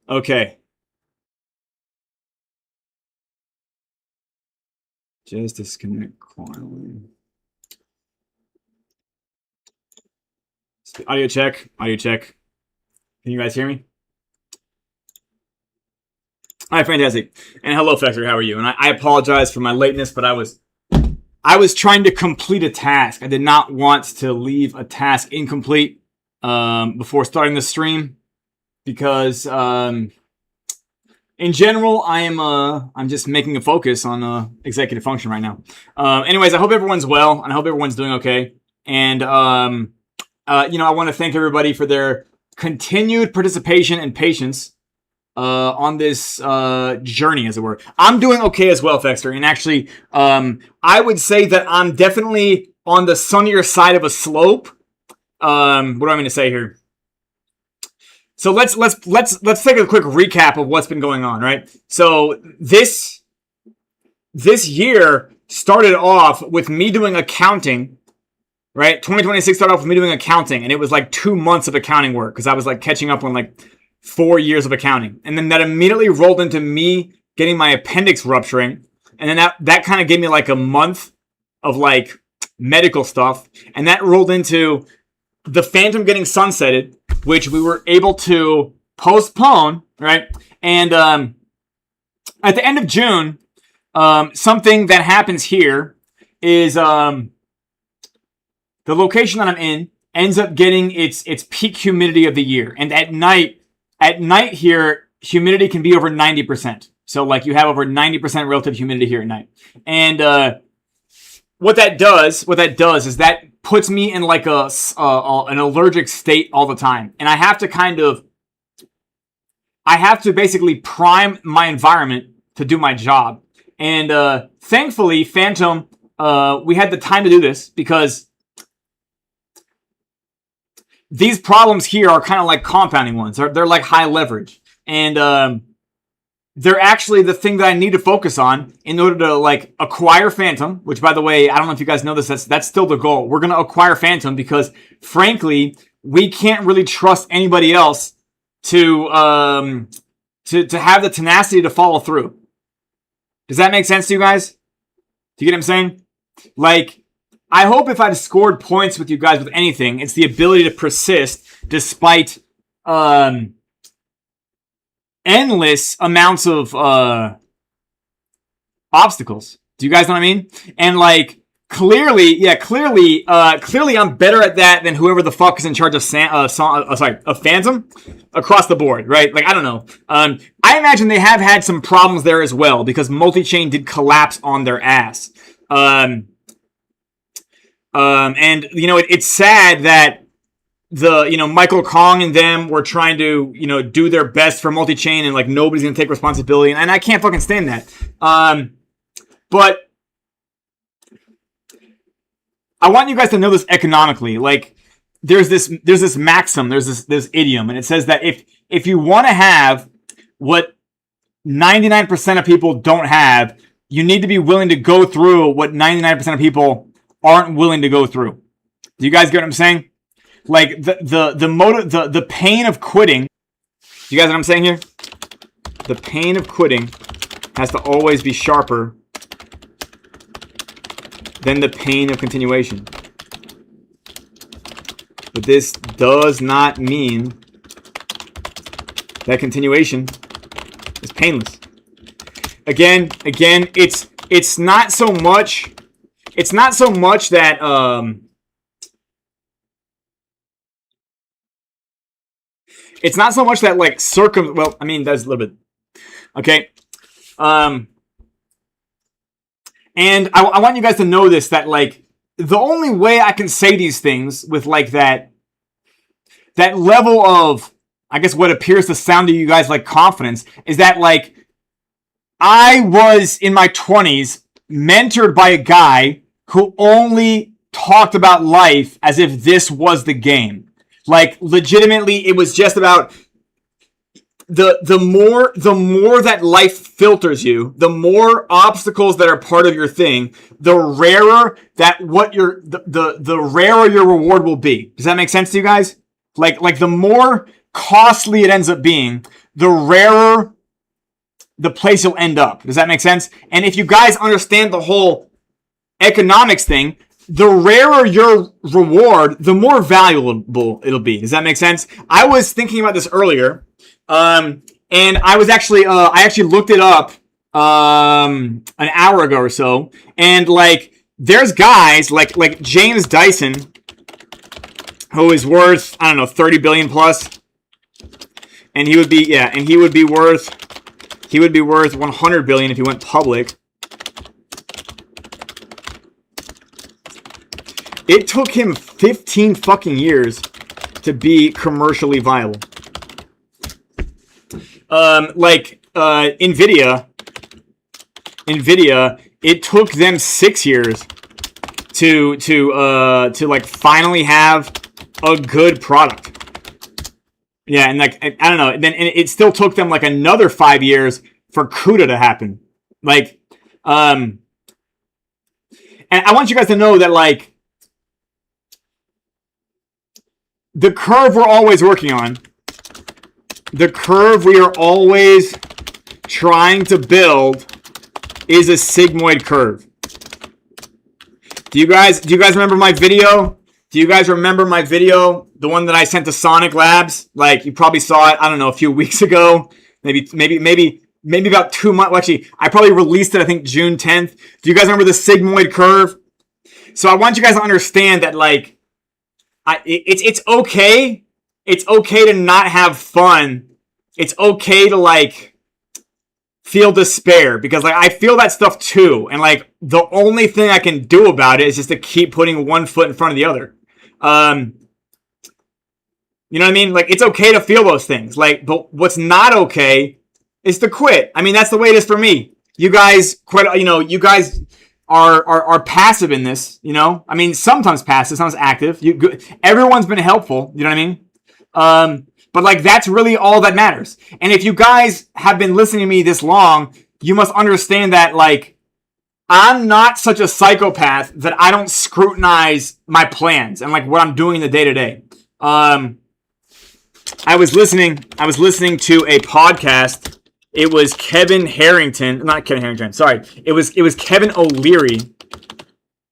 Okay. Just disconnect quietly. Audio check. Audio check. Can you guys hear me? All right, fantastic. And hello, Fexer. How are you? And I apologize for my lateness, but I was trying to complete a task. I did not want to leave a task incomplete before starting the stream because in general, I'm just making a focus on executive function right now. Anyways, I hope everyone's well, and I hope everyone's doing okay. And I want to thank everybody for their continued participation and patience on this journey, as it were. I'm doing okay as well, Fexter. And actually, I would say that I'm definitely on the sunnier side of a slope. What do I mean to say here? So let's take a quick recap of what's been going on, right? So this year started off with me doing accounting, right? 2026 started off with me doing accounting, and it was like 2 months of accounting work because I was like catching up on like 4 years of accounting. And then that immediately rolled into me getting my appendix rupturing. And then that kind of gave me like a month of like medical stuff. And that rolled into the Phantom getting sunsetted, which we were able to postpone, right? And at the end of June, something that happens here is the location that I'm in ends up getting its peak humidity of the year. And at night here, humidity can be over 90%. So like you have over 90% relative humidity here at night. And what that does is that puts me in like an allergic state all the time. And I have to basically prime my environment to do my job. And thankfully, Phantom, we had the time to do this because these problems here are kind of like compounding ones. They're like high leverage. And they're actually the thing that I need to focus on in order to like acquire Phantom, which by the way, I don't know if you guys know this, that's still the goal. We're going to acquire Phantom because frankly, we can't really trust anybody else to have the tenacity to follow through. Does that make sense to you guys? Do you get what I'm saying? Like, I hope if I've scored points with you guys with anything, it's the ability to persist despite endless amounts of obstacles. Do you guys know what I mean? And like clearly I'm better at that than whoever the fuck is in charge of Phantom across the board, right? Like I don't know. I imagine they have had some problems there as well because multi-chain did collapse on their ass. And you know it's sad that Michael Kong and them were trying to, do their best for multi-chain and like nobody's going to take responsibility. And I can't fucking stand that. But I want you guys to know this economically. Like there's this maxim, there's this idiom, and it says that if you want to have what 99% of people don't have, you need to be willing to go through what 99% of people aren't willing to go through. Do you guys get what I'm saying? Like the pain of quitting. Do you guys know what I'm saying here? The pain of quitting has to always be sharper than the pain of continuation. But this does not mean that continuation is painless. Again, it's not so much that it's not so much that like well, I mean that's a little bit okay. And I want you guys to know this, that like the only way I can say these things with like that level of, I guess what appears to sound to you guys like confidence, is that like I was in my 20s mentored by a guy who only talked about life as if this was the game. Like legitimately, it was just about the more that life filters you, the more obstacles that are part of your thing, the rarer that the rarer your reward will be. Does that make sense to you guys? Like the more costly it ends up being, the rarer the place you'll end up. Does that make sense? And if you guys understand the whole economics thing, the rarer your reward, the more valuable it'll be. Does that make sense? I was thinking about this earlier, and I was actually, I actually looked it up an hour ago or so, and like, there's guys like James Dyson, who is worth, I don't know, 30 billion plus, and he would be, yeah, and he would be worth 100 billion if he went public. It took him 15 fucking years to be commercially viable. Nvidia, it took them 6 years to like finally have a good product. Yeah, and like, I don't know. Then it still took them like another 5 years for CUDA to happen. Like, and I want you guys to know that like, the curve we're always working on, the curve we are always trying to build is a sigmoid curve. Do you guys remember my video? Do you guys remember my video? The one that I sent to Sonic Labs? Like, you probably saw it, I don't know, a few weeks ago. Maybe about 2 months. Well, actually, I probably released it, I think, June 10th. Do you guys remember the sigmoid curve? So I want you guys to understand that, like, it's okay. It's okay to not have fun. It's okay to like feel despair, because like I feel that stuff too. And like the only thing I can do about it is just to keep putting one foot in front of the other. You know what I mean? Like, it's okay to feel those things. Like, but what's not okay is to quit. I mean, that's the way it is for me. You guys you guys are passive in this, you know? I mean, sometimes passive, sometimes active. Everyone's been helpful, you know what I mean? But like, that's really all that matters. And if you guys have been listening to me this long, you must understand that like, I'm not such a psychopath that I don't scrutinize my plans and like what I'm doing in the day to day. I was listening to a podcast. It was Kevin Harrington, not Kevin Harrington. Sorry, it was Kevin O'Leary.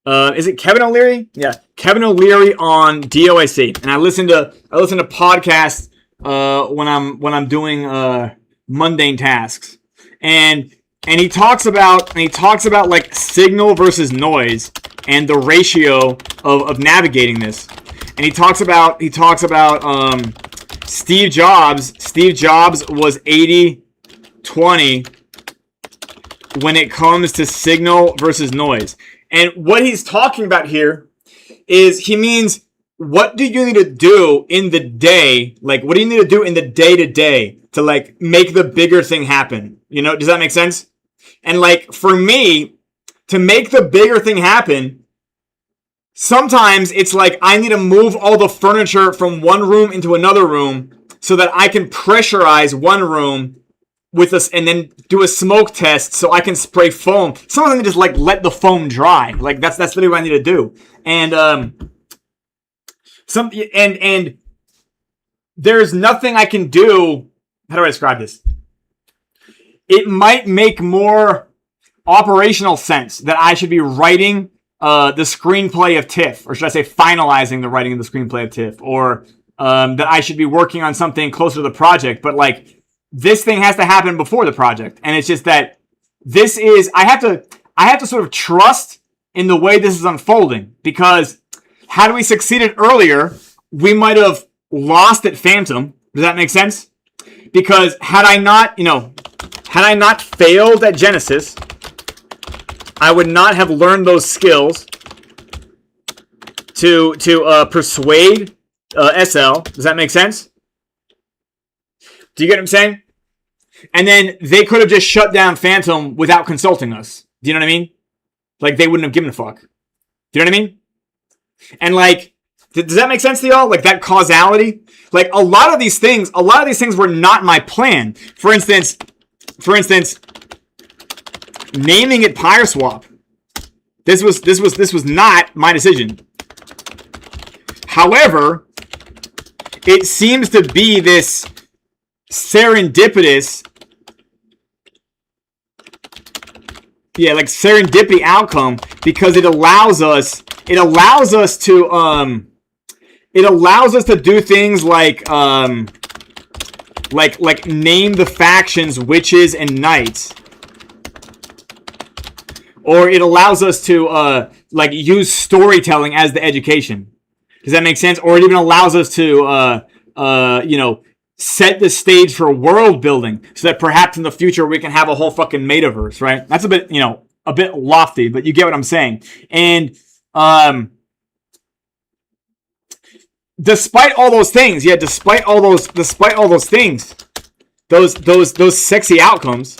Is it Kevin O'Leary? Yeah, Kevin O'Leary on DOIC. And I listen to podcasts when I'm doing mundane tasks. And he talks about like signal versus noise and the ratio of navigating this. And he talks about Steve Jobs. Steve Jobs was 80-20 when it comes to signal versus noise. And what he's talking about here is he means, what do you need to do in the day? Like, what do you need to do in the day to day to like make the bigger thing happen? You know, does that make sense? And like, for me, to make the bigger thing happen, sometimes it's like I need to move all the furniture from one room into another room so that I can pressurize one room with us and then do a smoke test so I can spray foam. Sometimes I can just like let the foam dry. Like that's literally what I need to do. And and there's nothing I can do. How do I describe this? It might make more operational sense that I should be writing the screenplay of TIFF, or should I say finalizing the writing of the screenplay of TIFF, or that I should be working on something closer to the project. But like, this thing has to happen before the project. And it's just that this is, I have to sort of trust in the way this is unfolding, because had we succeeded earlier, we might have lost at Phantom. Does that make sense? Because had I not failed at Genesis, I would not have learned those skills to persuade SL. Does that make sense? Do you get what I'm saying? And then they could have just shut down Phantom without consulting us. Do you know what I mean? Like, they wouldn't have given a fuck. Do you know what I mean? And like, does that make sense to y'all? Like, that causality? Like, a lot of these things were not my plan. For instance, naming it PYRESWAP. This was not my decision. However, it seems to be this serendipitous, like serendipity outcome, because it allows us to do things like name the factions witches and knights, or it allows us to use storytelling as the education. Does that make sense? Or it even allows us to set the stage for world building, so that perhaps in the future we can have a whole fucking metaverse, right? That's a bit lofty, but you get what I'm saying. And despite all those things, despite all those things, those sexy outcomes,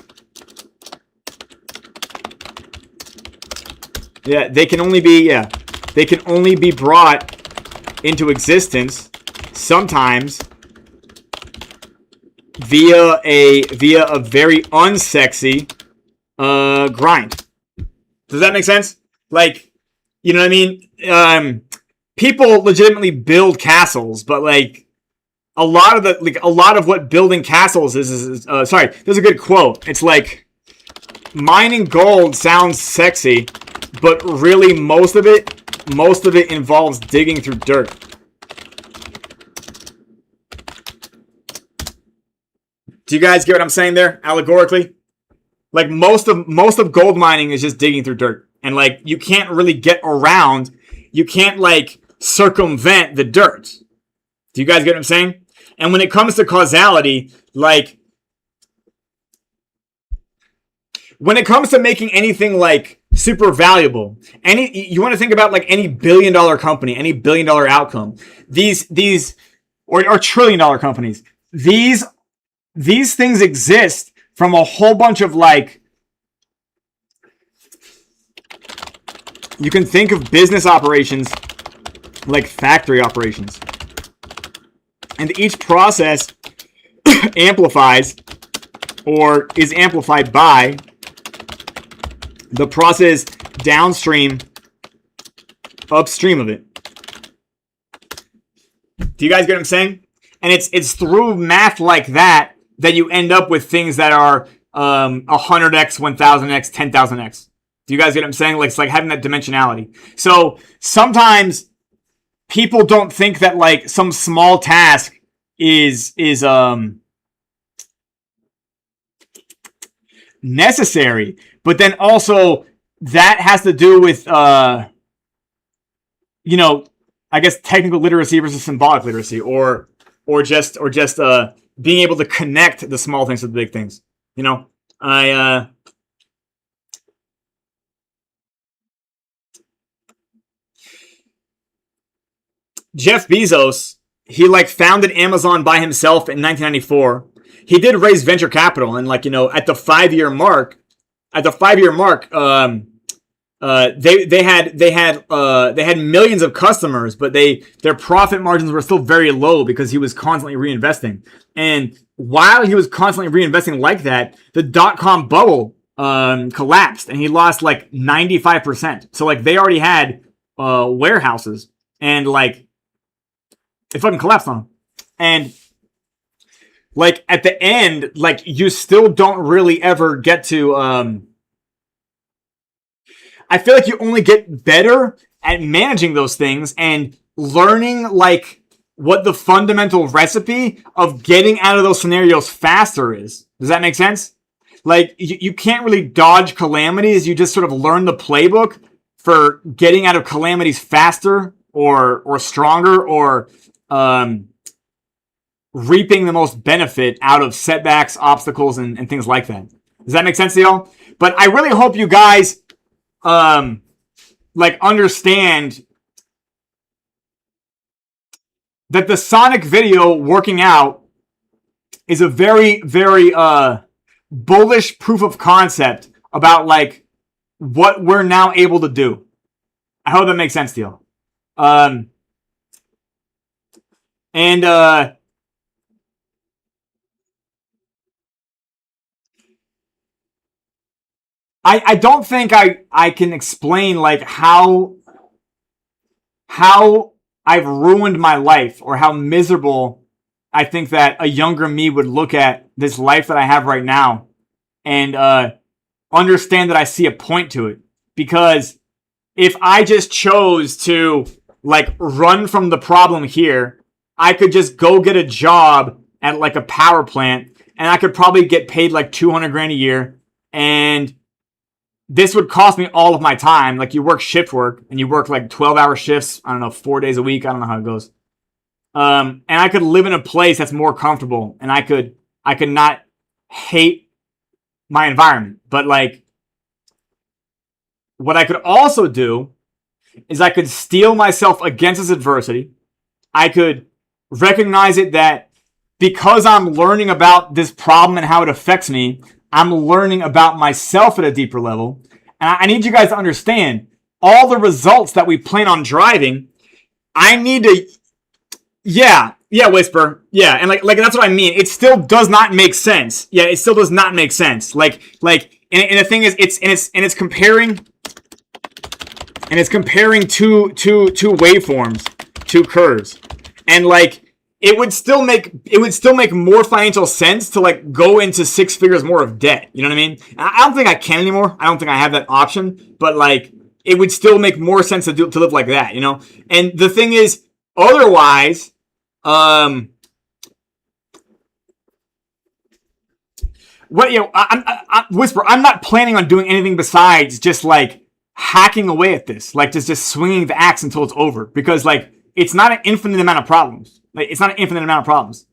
they can only be brought into existence sometimes via a very unsexy grind. Does that make sense? Like, you know what I mean? People legitimately build castles, but like a lot of what building castles is sorry, there's a good quote. It's like, mining gold sounds sexy, but really most of it involves digging through dirt. Do you guys get what I'm saying there, allegorically? Like, most of gold mining is just digging through dirt. And like, you can't really get around, you can't like circumvent the dirt. Do you guys get what I'm saying? And when it comes to causality, like, when it comes to making anything like super valuable, you want to think about like any billion-dollar company, any billion-dollar outcome, these or trillion-dollar companies, these things exist from a whole bunch of like, you can think of business operations like factory operations, and each process amplifies or is amplified by the process downstream, upstream of it. Do you guys get what I'm saying? And it's through math like that you end up with things that are 100x, 1000x, 10,000x. Do you guys get what I'm saying? Like, it's like having that dimensionality. So sometimes people don't think that like some small task is necessary, but then also that has to do with I guess technical literacy versus symbolic literacy, or just being able to connect the small things to the big things. Jeff Bezos, he like founded Amazon by himself in 1994. He did raise venture capital, and like, at the 5-year mark, they had millions of customers, but their profit margins were still very low because he was constantly reinvesting. And while he was constantly reinvesting like that, the dot-com bubble collapsed, and he lost like 95%. So like, they already had warehouses, and like, it fucking collapsed on him. And like, at the end, like, you still don't really ever get to I feel like you only get better at managing those things and learning like what the fundamental recipe of getting out of those scenarios faster is. Does that make sense? Like, you can't really dodge calamities. You just sort of learn the playbook for getting out of calamities faster or stronger, or reaping the most benefit out of setbacks, obstacles, and things like that. Does that make sense to y'all? But I really hope you guys understand that the Sonic video working out is a very, very bullish proof of concept about like what we're now able to do. I hope that makes sense to you. I don't think I can explain like how I've ruined my life, or how miserable I think that a younger me would look at this life that I have right now and understand that I see a point to it. Because if I just chose to like run from the problem here, I could just go get a job at like a power plant and I could probably get paid like 200 grand a year. And this would cost me all of my time. Like you work shift work and you work like 12-hour shifts. I don't know, 4 days a week. I don't know how it goes. And I could live in a place that's more comfortable and I could not hate my environment. But like, what I could also do is I could steel myself against this adversity. I could recognize it that because I'm learning about this problem and how it affects me, I'm learning about myself at a deeper level. And I need you guys to understand all the results that we plan on driving. I need to, yeah, Whisper. Yeah. And like that's what I mean. It still does not make sense. Yeah. It still does not make sense. And the thing is, it's comparing two waveforms, two curves. And like, it would still make more financial sense to like go into 6 figures more of debt. You know what I mean? I don't think I can anymore. I don't think I have that option, but like, it would still make more sense to live like that, you know? And the thing is, otherwise, Whisper, I'm not planning on doing anything besides just like hacking away at this, like just swinging the axe until it's over, because like it's not an infinite amount of problems. Like it's not an infinite amount of problems,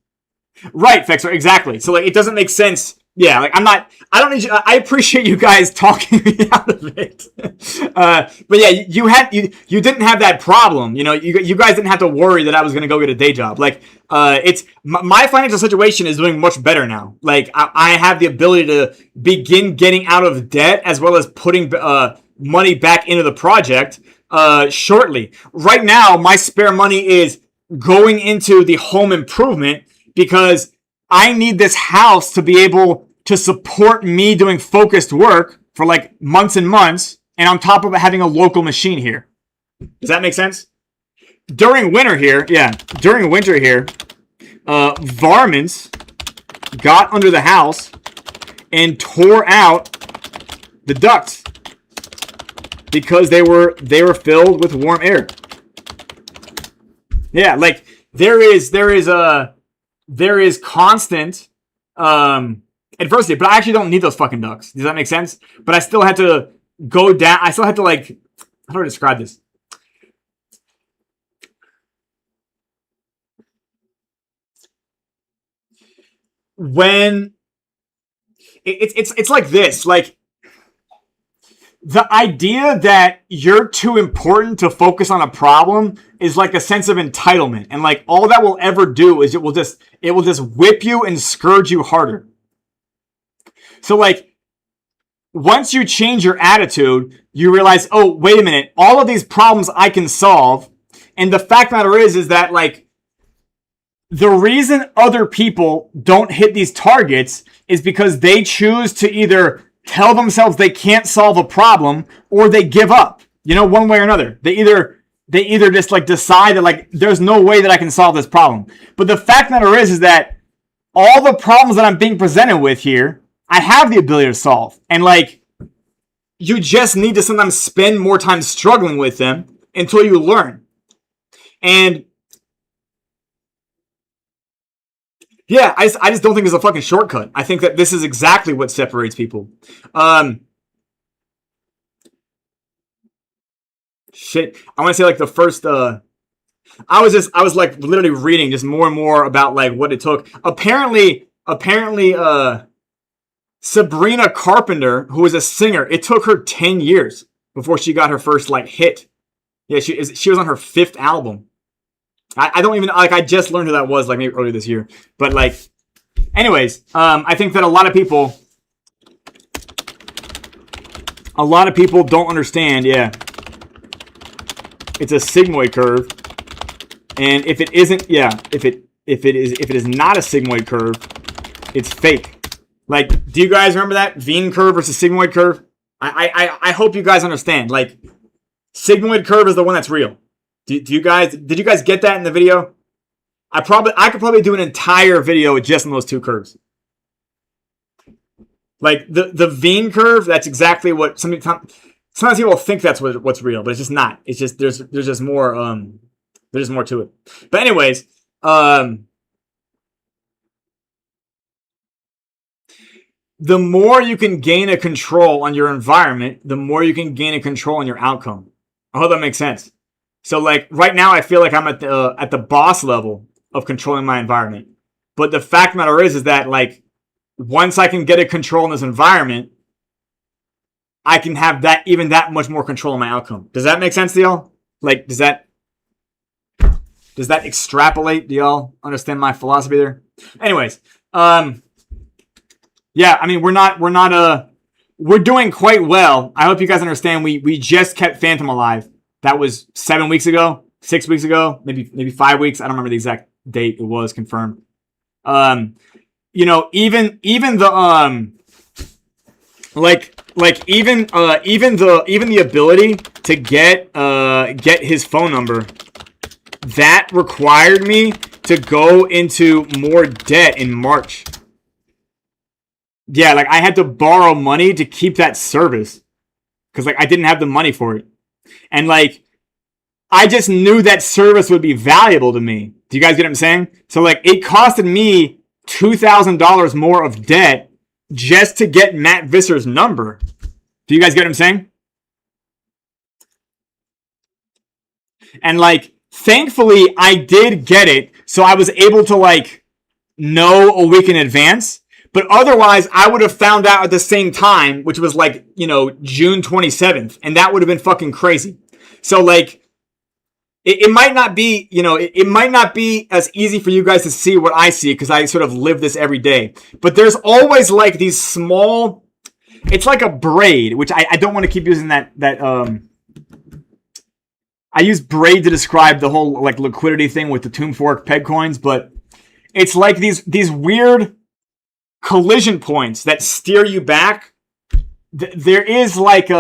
right, Fexer? Exactly. So like it doesn't make sense. Yeah, like I don't need you. I appreciate you guys talking me out of it. But yeah, you didn't have that problem. You know, you guys didn't have to worry that I was going to go get a day job. Like, it's my financial situation is doing much better now. Like, I have the ability to begin getting out of debt as well as putting money back into the project shortly. Right now, my spare money is going into the home improvement because I need this house to be able to support me doing focused work for like months and months, and on top of it having a local machine here. Does that make sense? During winter here, varmints got under the house and tore out the ducts because they were filled with warm air. Yeah, like there is constant adversity, but I actually don't need those fucking ducks. Does that make sense? But I still had to go down. I still had to like, how do I describe this? When it's like this, like the idea that you're too important to focus on a problem is like a sense of entitlement. And like all that will ever do is it will just whip you and scourge you harder. So like once you change your attitude, you realize, oh, wait a minute, all of these problems I can solve. And the fact of the matter is that like the reason other people don't hit these targets is because they choose to either tell themselves they can't solve a problem or they give up, you know, one way or another. They either just like decide that like, there's no way that I can solve this problem. But the fact of the matter is that all the problems that I'm being presented with here, I have the ability to solve. And like, you just need to sometimes spend more time struggling with them until you learn. And yeah, I just don't think it's a fucking shortcut. I think that this is exactly what separates people. Shit. I want to say like the first, I was like literally reading just more and more about like what it took. Apparently, Sabrina Carpenter, who was a singer, it took her 10 years before she got her first like hit. Yeah, she was on her 5th album. I don't even, like, I just learned who that was, like, maybe earlier this year. But, like, anyways, I think that a lot of people don't understand, yeah. It's a sigmoid curve. And if it isn't, yeah, if it is not a sigmoid curve, it's fake. Like, do you guys remember that? Veen curve versus sigmoid curve? I hope you guys understand. Like, sigmoid curve is the one that's real. did you guys get that in the video? I could probably do an entire video just on those two curves. Like the Veen curve, that's exactly what sometimes people think that's what's real, but it's just not. It's just there's just more to it. But anyways, the more you can gain a control on your environment, the more you can gain a control on your outcome. I hope that makes sense. So like right now, I feel like I'm at the boss level of controlling my environment. But the fact of the matter is that like once I can get a control in this environment, I can have that much more control in my outcome. Does that make sense to y'all? Like, does that extrapolate? Do y'all understand my philosophy there? Anyways, yeah, I mean, we're doing quite well. I hope you guys understand. We just kept Phantom alive. That was 7 weeks ago, 6 weeks ago, maybe 5 weeks. I don't remember the exact date it was confirmed. You know, even the even the ability to get his phone number, that required me to go into more debt in March. Yeah, like I had to borrow money to keep that service because like I didn't have the money for it. And like I just knew that service would be valuable to me. Do you guys get what I'm saying? So like it costed me $2,000 more of debt just to get Matt Visser's number. Do you guys get what I'm saying? And like thankfully I did get it, so I was able to like know a week in advance. But otherwise, I would have found out at the same time, which was like, you know, June 27th. And that would have been fucking crazy. So like, it might not be, you know, it might not be as easy for you guys to see what I see because I sort of live this every day. But there's always like these small, it's like a braid, which I don't want to keep using that I use braid to describe the whole like liquidity thing with the Tomb Fork peg coins, but it's like these weird collision points that steer you back. There is like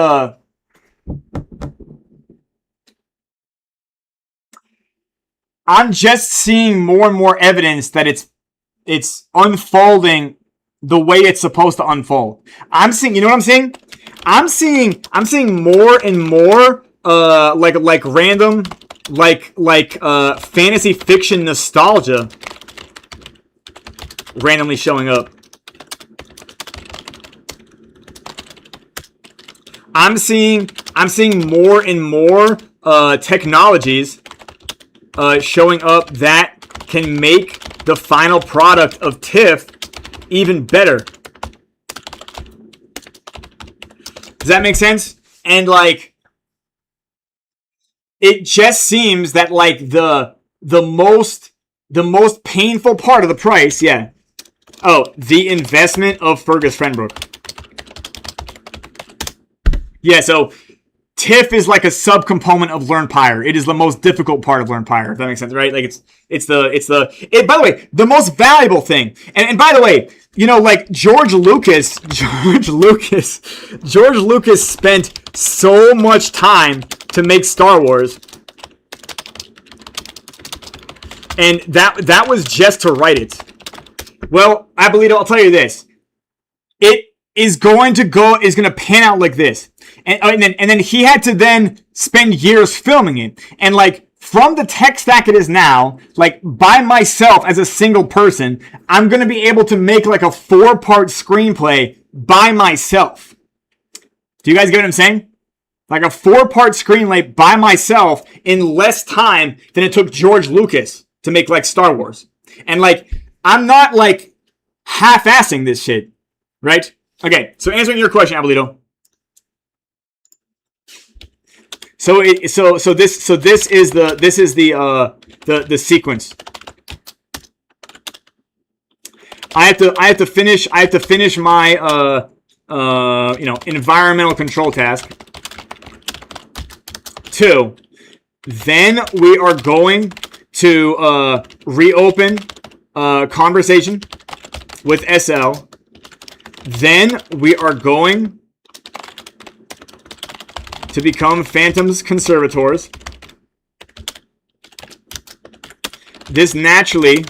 I'm just seeing more and more evidence that it's unfolding the way it's supposed to unfold. I'm seeing, you know what I'm seeing? I'm seeing more and more like random fantasy fiction nostalgia randomly showing up. I'm seeing more and more technologies showing up that can make the final product of TIFF even better. Does that make sense? And like, it just seems that like the most painful part of the price, yeah. Oh, the investment of Fergus Frenbrook. Yeah, so TIFF is like a subcomponent of Learn Pyre. It is the most difficult part of Learn Pyre, if that makes sense, right? Like it's by the way, the most valuable thing. And by the way, you know, like George Lucas spent so much time to make Star Wars. And that was just to write it. Well, Abolito, I'll tell you this. It is going to pan out like this. And then he had to then spend years filming it. And like from the tech stack it is now, like by myself as a single person, I'm going to be able to make like a 4-part screenplay by myself. Do you guys get what I'm saying? Like a 4-part screenplay by myself in less time than it took George Lucas to make like Star Wars. And like, I'm not like half-assing this shit, right? Okay, so answering your question, Abolito. So this is the sequence. I have to finish my environmental control task. 2. Then we are going to reopen conversation with SL. Then we are going to become Phantom's conservators. this naturally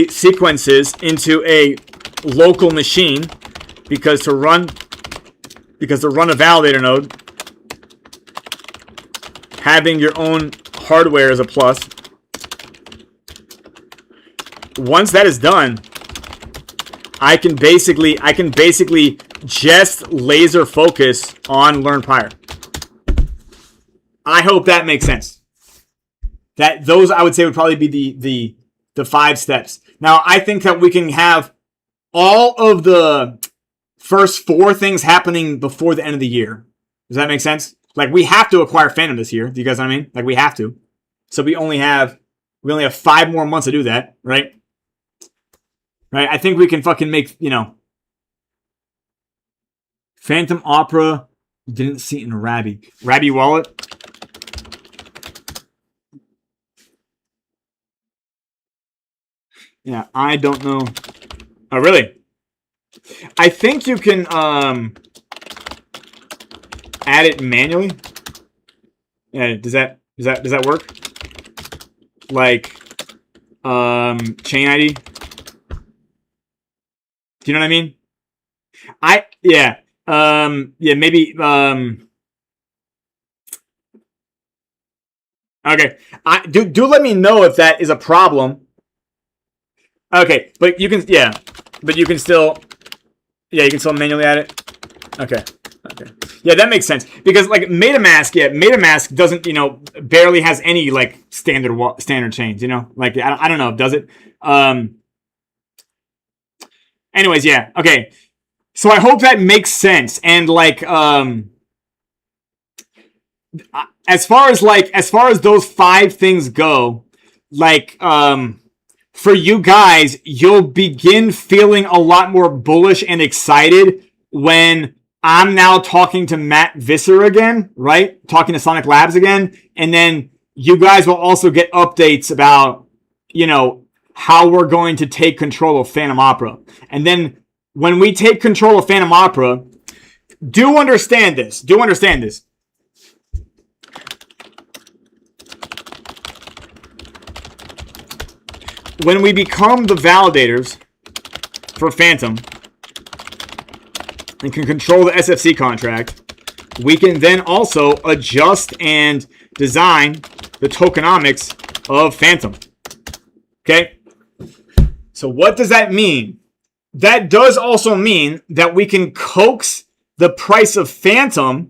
sequences into a local machine because to run a validator node, having your own hardware is a plus. Once that is done, I can basically just laser focus on Learn Pyre. I hope that makes sense. That those I would say would probably be the 5 steps. Now I think that we can have all of the first 4 things happening before the end of the year. Does that make sense? Like we have to acquire Phantom this year. Do you guys know what I mean? Like we have to. So we only have 5 more months to do that, right? Right? I think we can fucking make, Phantom Opera. Didn't see it in Rabby. Rabby wallet. Yeah, I don't know. Oh, really? I think you can add it manually. Yeah, does that work? Like chain ID? Do you know what I mean? Maybe okay. Do let me know if that is a problem. Okay, but you can still manually add it. Okay. Yeah, that makes sense because like MetaMask doesn't, barely has any like standard chains, like I don't know, does it? Anyways, yeah. Okay. So I hope that makes sense. And like, as far as those 5 things go, like, for you guys, you'll begin feeling a lot more bullish and excited when I'm now talking to Matt Visser again, right? Talking to Sonic Labs again. And then you guys will also get updates about, how we're going to take control of Phantom Opera. And then when we take control of Phantom Opera, do understand this. When we become the validators for Phantom and can control the SFC contract, we can then also adjust and design the tokenomics of Phantom. Okay? So what does that mean? That does also mean that we can coax the price of Phantom.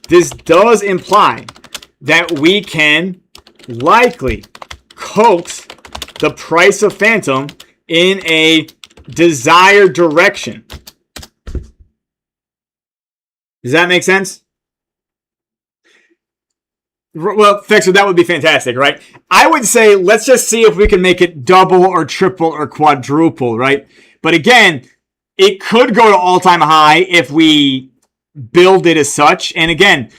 This does imply that we can likely coax the price of Phantom in a desired direction. Does that make sense? Well, Fexer, that would be fantastic, right? I would say let's just see if we can make it double or triple or quadruple, right? But again, it could go to all-time high if we build it as such. And again,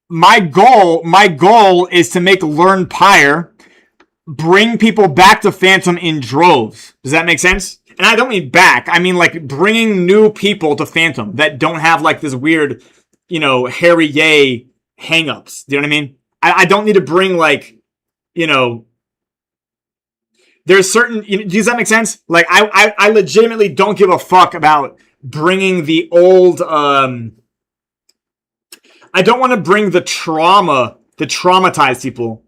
my goal is to make Learn Pyre bring people back to Phantom in droves. Does that make sense? And I don't mean back. I mean like bringing new people to Phantom that don't have like this weird, Harry Yay hang-ups. Do you know what I mean? I don't need to bring like, there's certain, does that make sense? Like I legitimately don't give a fuck about bringing the old, I don't want to bring the traumatized people.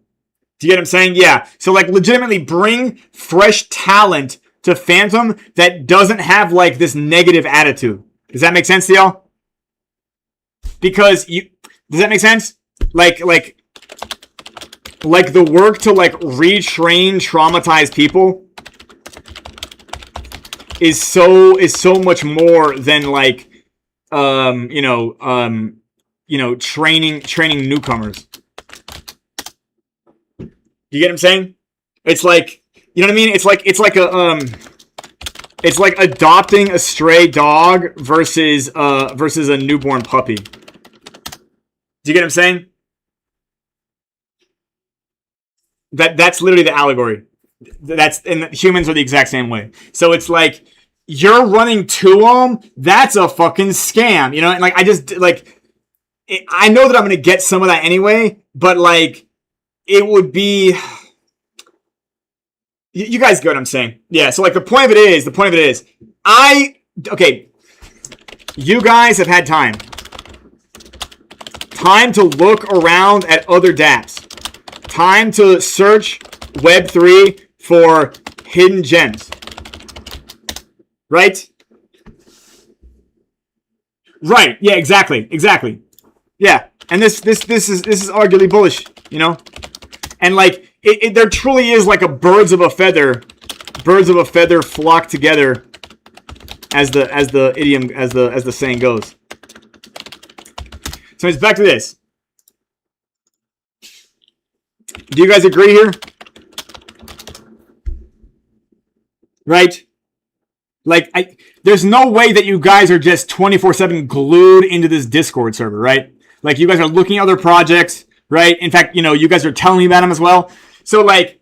Do you get what I'm saying? Yeah. So like legitimately bring fresh talent to Phantom that doesn't have like this negative attitude. Does that make sense to y'all? Because does that make sense? Like the work to like retrain traumatized people is so much more than like training newcomers. You get what I'm saying? It's like, you know what I mean? It's like adopting a stray dog versus a newborn puppy. Do you get what I'm saying? That's literally the allegory. And humans are the exact same way. So it's like you're running to them. That's a fucking scam, And like I just like I know that I'm going to get some of that anyway, but like, it would be, you guys get what I'm saying. Yeah. So like the point of it is, okay, you guys have had time to look around at other dApps, time to search Web3 for hidden gems, right? Right. Yeah, exactly. Yeah. And this is arguably bullish, you know? And like there truly is like a birds of a feather flock together, as the idiom, as the saying goes. So it's back to this. Do you guys agree here? Right? Like, there's no way that you guys are just 24/7 glued into this Discord server, right? Like, you guys are looking at other projects, right? In fact, you know, you guys are telling me about them as well. So, like,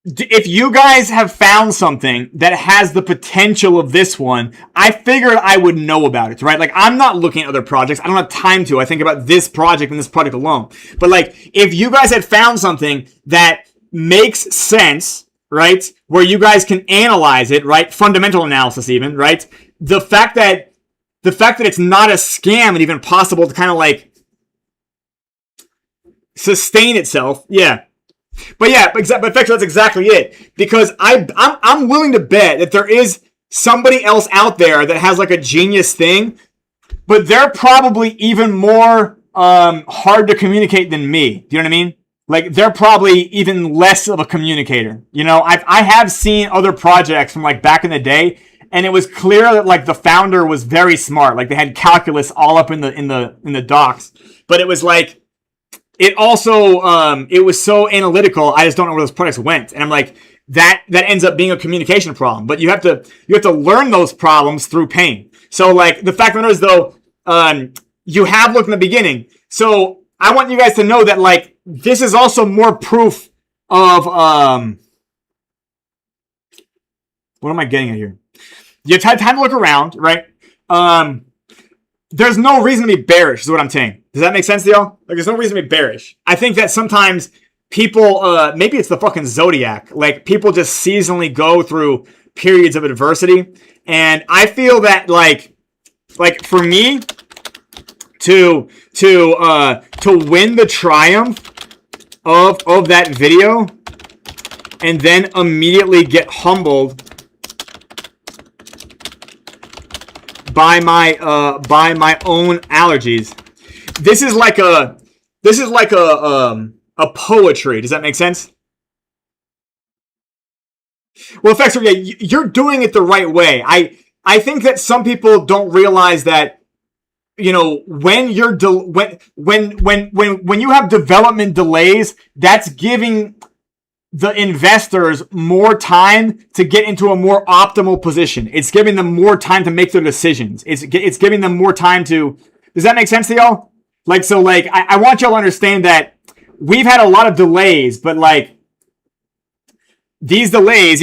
if you guys have found something that has the potential of this one, I figured I would know about it, right? Like, I'm not looking at other projects. I don't have time to. I think about this project and this project alone. But, like, if you guys had found something that makes sense, right, where you guys can analyze it, right, fundamental analysis even, right, the fact that it's not a scam and even possible to kind of, like, sustain itself, yeah. But that's exactly it. Because I'm willing to bet that there is somebody else out there that has like a genius thing, but they're probably even more hard to communicate than me. Do you know what I mean? Like, they're probably even less of a communicator. You know, I have seen other projects from like back in the day, and it was clear that like the founder was very smart. Like, they had calculus all up in the docs, but it was like, it also, it was so analytical, I just don't know where those products went. And I'm like, that ends up being a communication problem. But you have to learn those problems through pain. So, like, the fact of the matter is, though, you have looked in the beginning. So, I want you guys to know that, like, this is also more proof of, what am I getting at here? You've had time to look around, right? There's no reason to be bearish, is what I'm saying. Does that make sense to y'all? Like, there's no reason to be bearish. I think that sometimes people, maybe it's the fucking zodiac. Like, people just seasonally go through periods of adversity. And I feel that, like for me to win the triumph of that video and then immediately get humbled by my own allergies. This is like a poetry. Does that make sense? Well, Fexer, yeah, you're doing it the right way. I think that some people don't realize that, you know, when you're when you have development delays, that's giving the investors more time to get into a more optimal position. It's giving them more time to make their decisions. It's giving them more time to. Does that make sense to y'all? Like, so, like, I want y'all to understand that we've had a lot of delays, but like these delays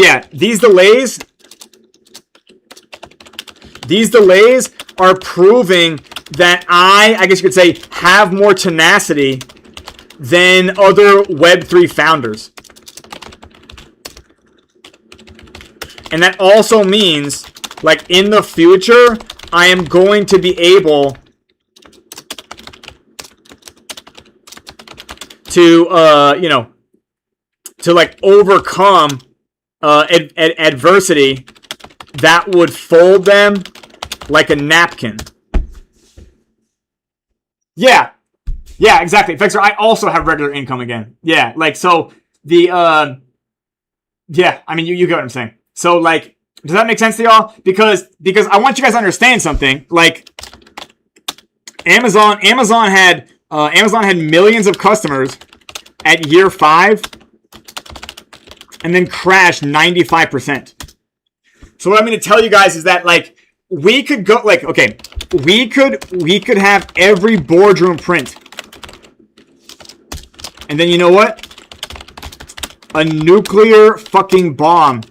are proving that I guess you could say, have more tenacity than other Web3 founders. And that also means, like, in the future, I am going to be able to, you know, to, like, overcome adversity that would fold them like a napkin. Yeah, exactly. Fixer, I also have regular income again. Yeah, like, so the, yeah, I mean, you get what I'm saying. So, like, does that make sense to y'all? Because I want you guys to understand something. Like, Amazon had millions of customers at year 5 and then crashed 95%. So what I'm going to tell you guys is that, like, we could go, like, okay, we could have every boardroom print. And then, you know what? A nuclear fucking bomb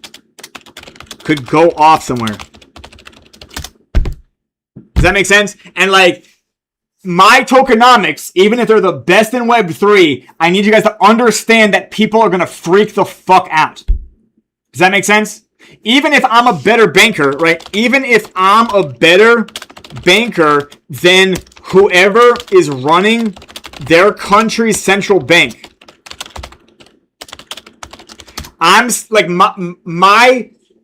could go off somewhere. Does that make sense? And, like, my tokenomics, even if they're the best in Web3, I need you guys to understand that people are going to freak the fuck out. Does that make sense? Even if I'm a better banker, right? Even if I'm a better banker than whoever is running their country's central bank, I'm like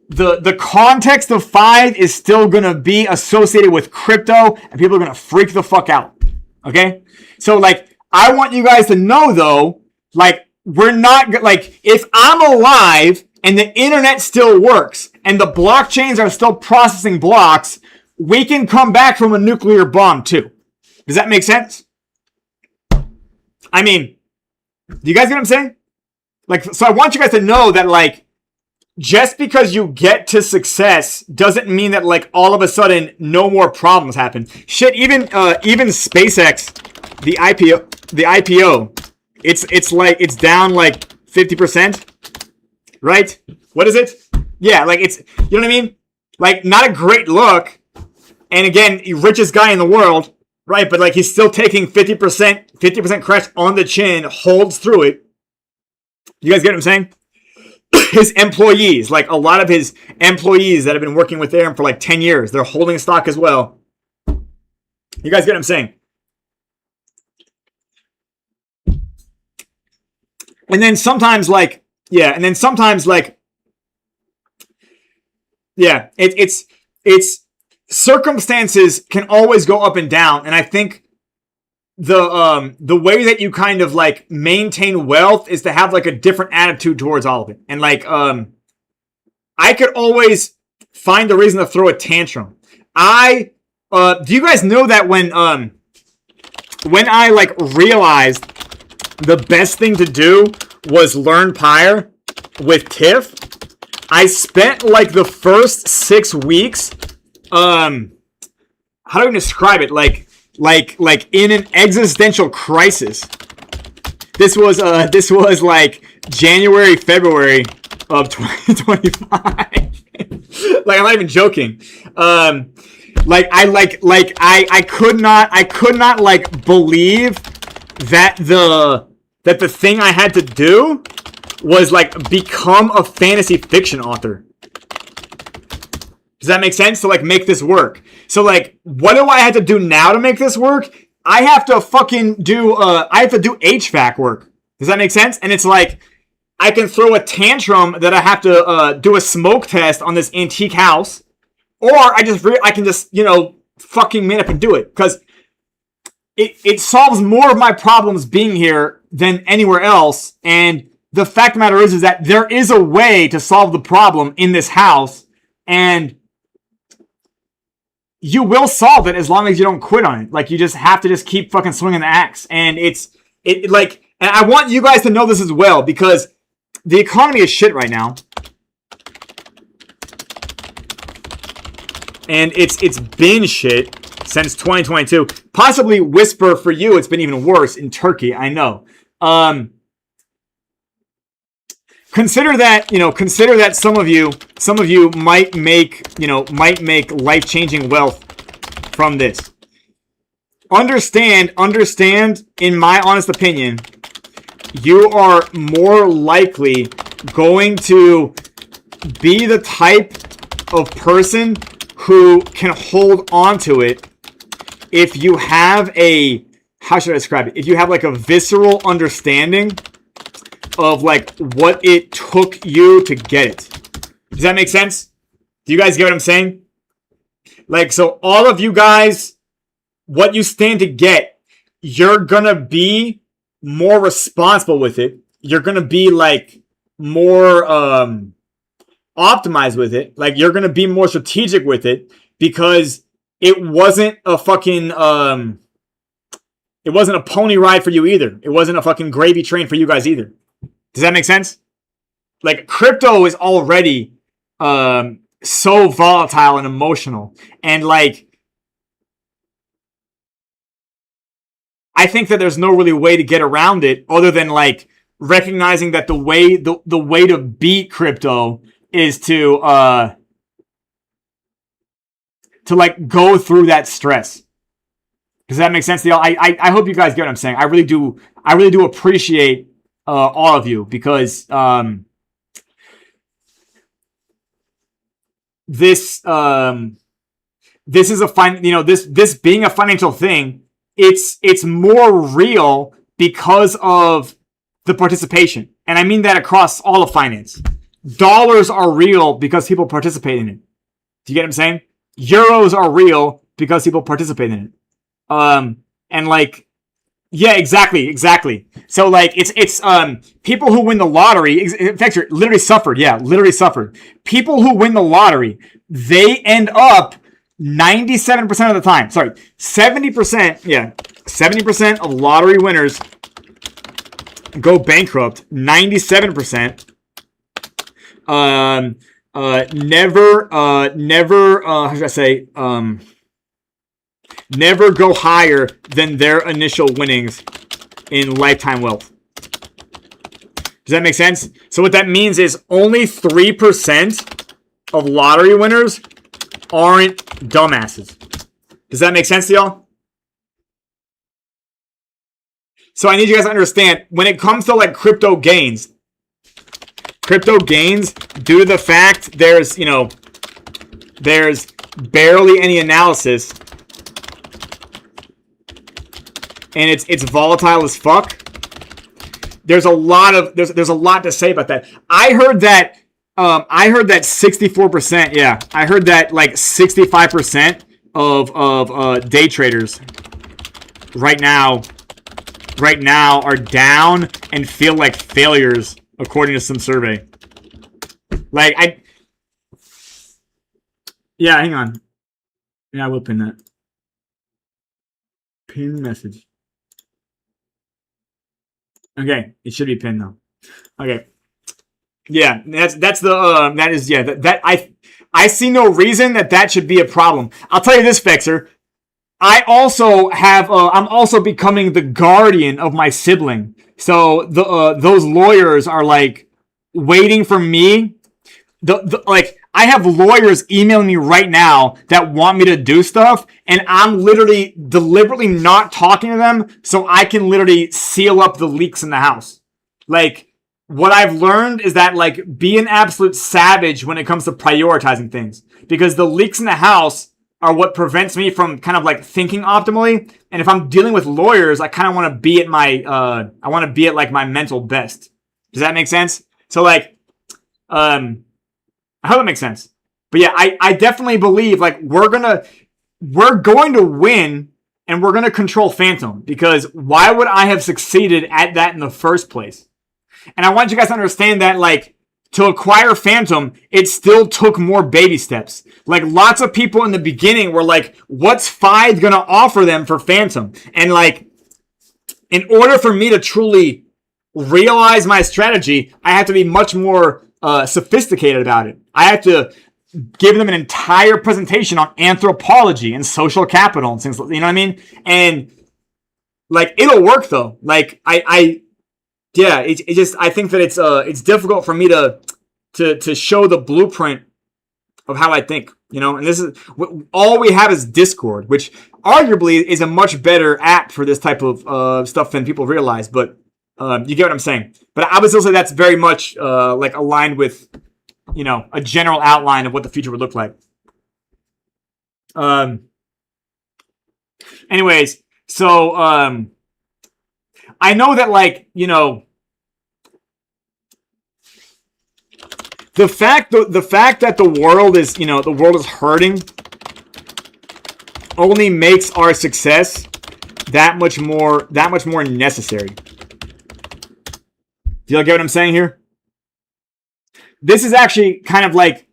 the context of 5 is still gonna be associated with crypto, and people are gonna freak the fuck out. Okay, so like I want you guys to know though, like we're not like if I'm alive and the internet still works and the blockchains are still processing blocks, we can come back from a nuclear bomb too. Does that make sense? I mean, do you guys get what I'm saying? Like, so I want you guys to know that, like, just because you get to success doesn't mean that, like, all of a sudden no more problems happen. Shit, even SpaceX, the IPO, it's like it's down like 50%, right? What is it? Yeah, like it's, you know what I mean? Like, not a great look. And again, richest guy in the world, right? But like he's still taking 50% crash on the chin, holds through it. You guys get what I'm saying? His employees, like a lot of his employees that have been working with him for like 10 years, they're holding stock as well. You guys get what I'm saying? And then sometimes like, yeah, it's circumstances can always go up and down. And I think the way that you kind of like maintain wealth is to have like a different attitude towards all of it. And like I could always find a reason to throw a tantrum. Do you guys know that when I like realized the best thing to do was learn Pyre with Tiff, I spent like the first 6 weeks how do I describe it? Like in an existential crisis. This was like January, February of 2025. Like I'm not even joking. I could not like believe that the thing I had to do was like become a fantasy fiction author. Does that make sense? To like make this work. So like, what do I have to do now to make this work? I have to fucking do, HVAC work. Does that make sense? And it's like, I can throw a tantrum that I have to do a smoke test on this antique house, or I can just, you know, fucking man up and do it. Because it solves more of my problems being here than anywhere else. And the fact of the matter is that there is a way to solve the problem in this house, and you will solve it as long as you don't quit on it. Like, you just have to just keep fucking swinging the axe. And and I want you guys to know this as well, because the economy is shit right now. And it's been shit since 2022. Possibly Whisper for you, it's been even worse in Turkey, I know. Consider that some of you might make life-changing wealth from this. Understand, in my honest opinion, you are more likely going to be the type of person who can hold on to it if you have how should I describe it? If you have like a visceral understanding of like what it took you to get it. Does that make sense? Do you guys get what I'm saying? Like, so all of you guys, what you stand to get, you're gonna be more responsible with it. You're gonna be like more optimized with it. Like, you're gonna be more strategic with it, because it wasn't a fucking it wasn't a pony ride for you either. It wasn't a fucking gravy train for you guys either. Does that make sense? Like, crypto is already so volatile and emotional. And like, I think that there's no really way to get around it other than like recognizing that the way to beat crypto is to like go through that stress. Does that make sense to y'all? I hope you guys get what I'm saying. I really do appreciate all of you, because this is this being a financial thing, it's more real because of the participation. And I mean that across all of finance. Dollars are real because people participate in it. Do you get what I'm saying? Euros are real because people participate in it. And like, yeah, exactly. So like, it's people who win the lottery, in fact, literally suffered. People who win the lottery, they end up 97% of the time. Sorry, 70%. Yeah, 70% of lottery winners go bankrupt. 97%. Never. How should I say? Never go higher than their initial winnings in lifetime wealth. Does that make sense? So what that means is only 3% of lottery winners aren't dumbasses. Does that make sense to y'all? So I need you guys to understand, when it comes to like crypto gains, due to the fact there's barely any analysis, and it's volatile as fuck, there's a lot to say about that. I heard that 64%, yeah. I heard that like 65% of day traders right now are down and feel like failures, according to some survey. Like, yeah, hang on. Yeah, I will pin that. Pin message. Okay, it should be pinned though. Okay. Yeah, I see no reason that should be a problem. I'll tell you this, Fexer. I'm also becoming the guardian of my sibling. So those lawyers are like waiting for me. I have lawyers emailing me right now that want me to do stuff, and I'm literally deliberately not talking to them so I can literally seal up the leaks in the house. Like, what I've learned is that, like, be an absolute savage when it comes to prioritizing things, because the leaks in the house are what prevents me from kind of like thinking optimally. And if I'm dealing with lawyers, I kind of want to be at my like my mental best. Does that make sense? So like, I hope that makes sense. But yeah, I definitely believe like we're going to win, and we're going to control Phantom, because why would I have succeeded at that in the first place? And I want you guys to understand that, like, to acquire Phantom, it still took more baby steps. Like, lots of people in the beginning were like, what's Fide going to offer them for Phantom? And like, in order for me to truly realize my strategy, I have to be much more sophisticated about it. I have to give them an entire presentation on anthropology and social capital and things, you know what I mean? And like, it'll work though. Like, yeah, it just, I think that it's difficult for me to show the blueprint of how I think, you know. And this is all we have is Discord, which arguably is a much better app for this type of stuff than people realize. But you get what I'm saying. But I would still say that's very much like aligned with, you know, a general outline of what the future would look like. Anyways, so I know that, like, you know, the fact that the world is, you know, the world is hurting only makes our success that much more necessary. Do you get what I'm saying here? This is actually kind of like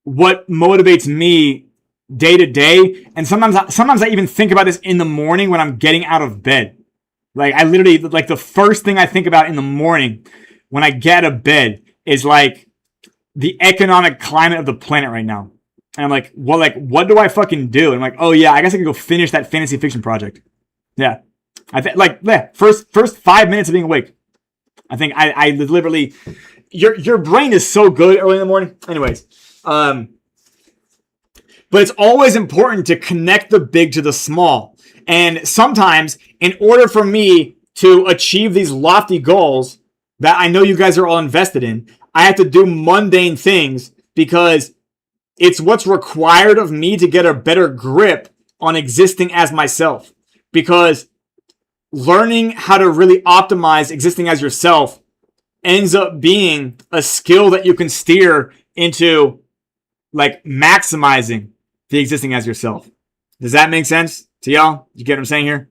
what motivates me day to day, and sometimes I even think about this in the morning when I'm getting out of bed. Like, I literally, like, the first thing I think about in the morning when I get out of bed is like the economic climate of the planet right now. And I'm like, well, like, what do I fucking do? And I'm like, oh yeah, I guess I can go finish that fantasy fiction project. Yeah. First 5 minutes of being awake. I think I literally, your brain is so good early in the morning. Anyways, but it's always important to connect the big to the small. And sometimes, in order for me to achieve these lofty goals that I know you guys are all invested in, I have to do mundane things because it's what's required of me to get a better grip on existing as myself. Because learning how to really optimize existing as yourself ends up being a skill that you can steer into like maximizing the existing as yourself. Does that make sense to y'all? You get what I'm saying here?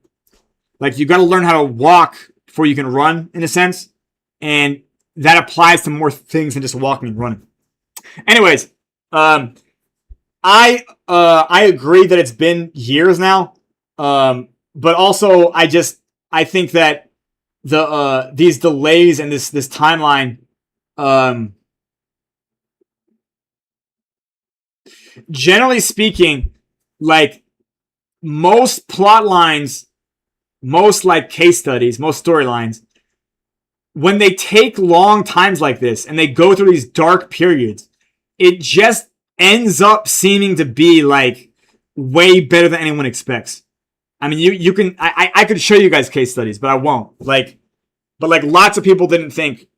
Like, you got to learn how to walk before you can run, in a sense. And that applies to more things than just walking and running. Anyways, I agree that it's been years now. But also I think that these delays and this timeline, generally speaking, like most plot lines, most like case studies, most storylines, when they take long times like this and they go through these dark periods, it just ends up seeming to be like way better than anyone expects. I mean, you can, I could show you guys case studies, but I won't. But lots of people didn't think.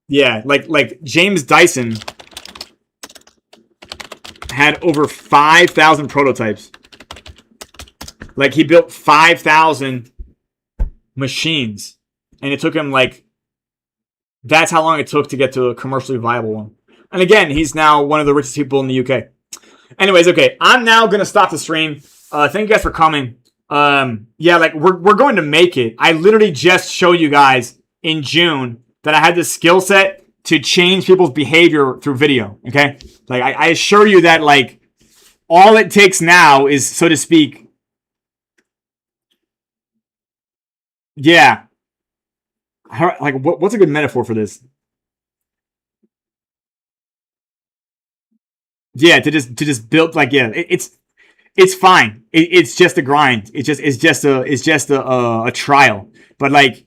Yeah, like James Dyson had over 5,000 prototypes. Like, he built 5,000 machines, and it took him that's how long it took to get to a commercially viable one. And again, he's now one of the richest people in the UK. Anyways, okay, I'm now gonna stop the stream. Thank you guys for coming. Yeah, like we're going to make it. I literally just showed you guys in June that I had the skill set to change people's behavior through video. Okay, like I assure you that like all it takes now is, so to speak. Yeah. Like what's a good metaphor for this? Yeah, to just build it's fine. It's just a grind. It's just a trial. But like,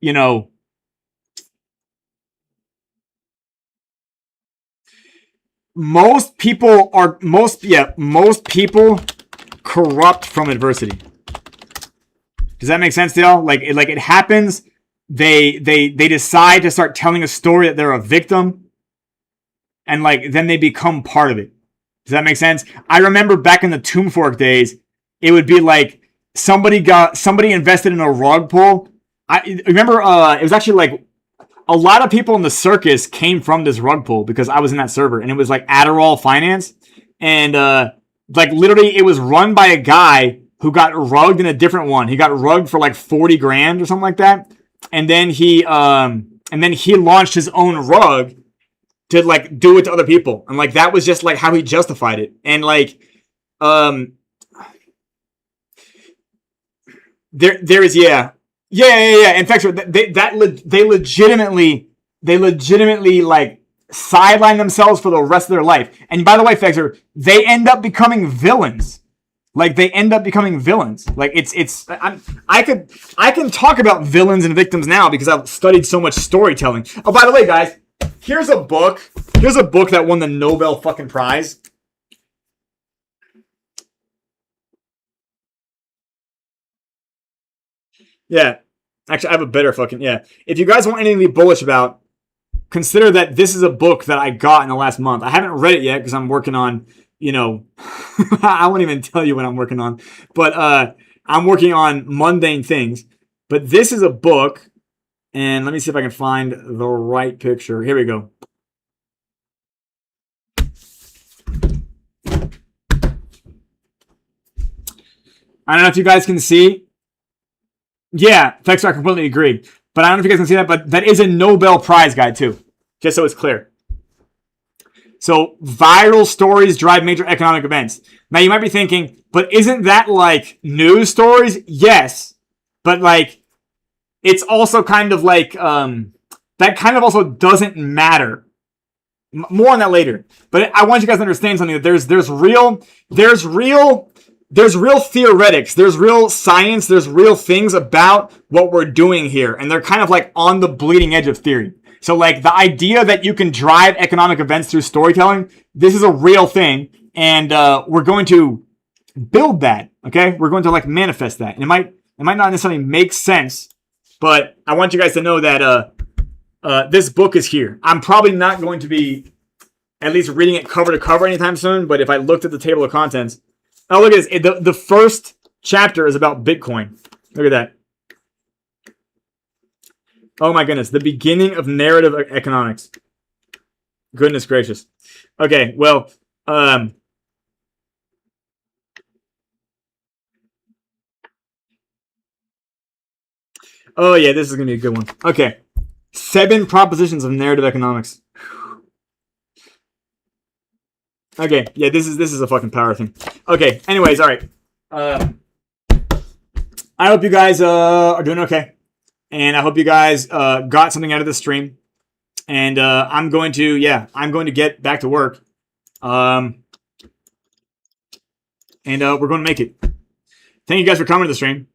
you know, most people corrupt from adversity. Does that make sense to y'all? Like it happens. They decide to start telling a story that they're a victim, and like then they become part of it. Does that make sense? I remember back in the Tomb Fork days, it would be like somebody invested in a rug pull. I remember it was actually like a lot of people in the circus came from this rug pull because I was in that server, and it was like Adderall Finance, and like literally it was run by a guy who got rugged in a different one. He got rugged for like 40 grand or something like that. And then he launched his own rug to like do it to other people. And like, that was just like how he justified it. And like, there is, yeah. In fact, they legitimately like sideline themselves for the rest of their life. And by the way, Fexer, they end up becoming villains. Like they end up becoming villains. Like I can talk about villains and victims now because I've studied so much storytelling. Oh, by the way, guys, here's a book that won the Nobel fucking Prize. Yeah. Actually, I have a better fucking, yeah. If you guys want anything to be bullish about, consider that this is a book that I got in the last month. I haven't read it yet because I'm working on, I won't even tell you what I'm working on, but I'm working on mundane things. But this is a book, and let me see if I can find the right picture. Here we go. I don't know if you guys can see. Yeah, Fexer, I completely agree. But I don't know if you guys can see that, but that is a Nobel Prize guy too, just so it's clear. So viral stories drive major economic events. Now you might be thinking, but isn't that like news stories? Yes. But like, it's also kind of like, that kind of also doesn't matter. More on that later. But I want you guys to understand something, that there's real theoretics, there's real science, there's real things about what we're doing here. And they're kind of like on the bleeding edge of theory. So like the idea that you can drive economic events through storytelling, this is a real thing. And we're going to build that. Okay, we're going to like manifest that, and it might not necessarily make sense, but I want you guys to know that this book is here. I'm probably not going to be at least reading it cover to cover anytime soon, but if I looked at the table of contents, oh, look at this. The first chapter is about Bitcoin. Look at that. Oh my goodness. The beginning of narrative economics. Goodness gracious. Okay, well, oh yeah, this is going to be a good one. Okay. 7 propositions of narrative economics. Okay, yeah, this is a fucking power thing. Okay, anyways, all right. I hope you guys are doing okay, and I hope you guys got something out of this stream. And I'm going to get back to work, and we're going to make it. Thank you guys for coming to the stream.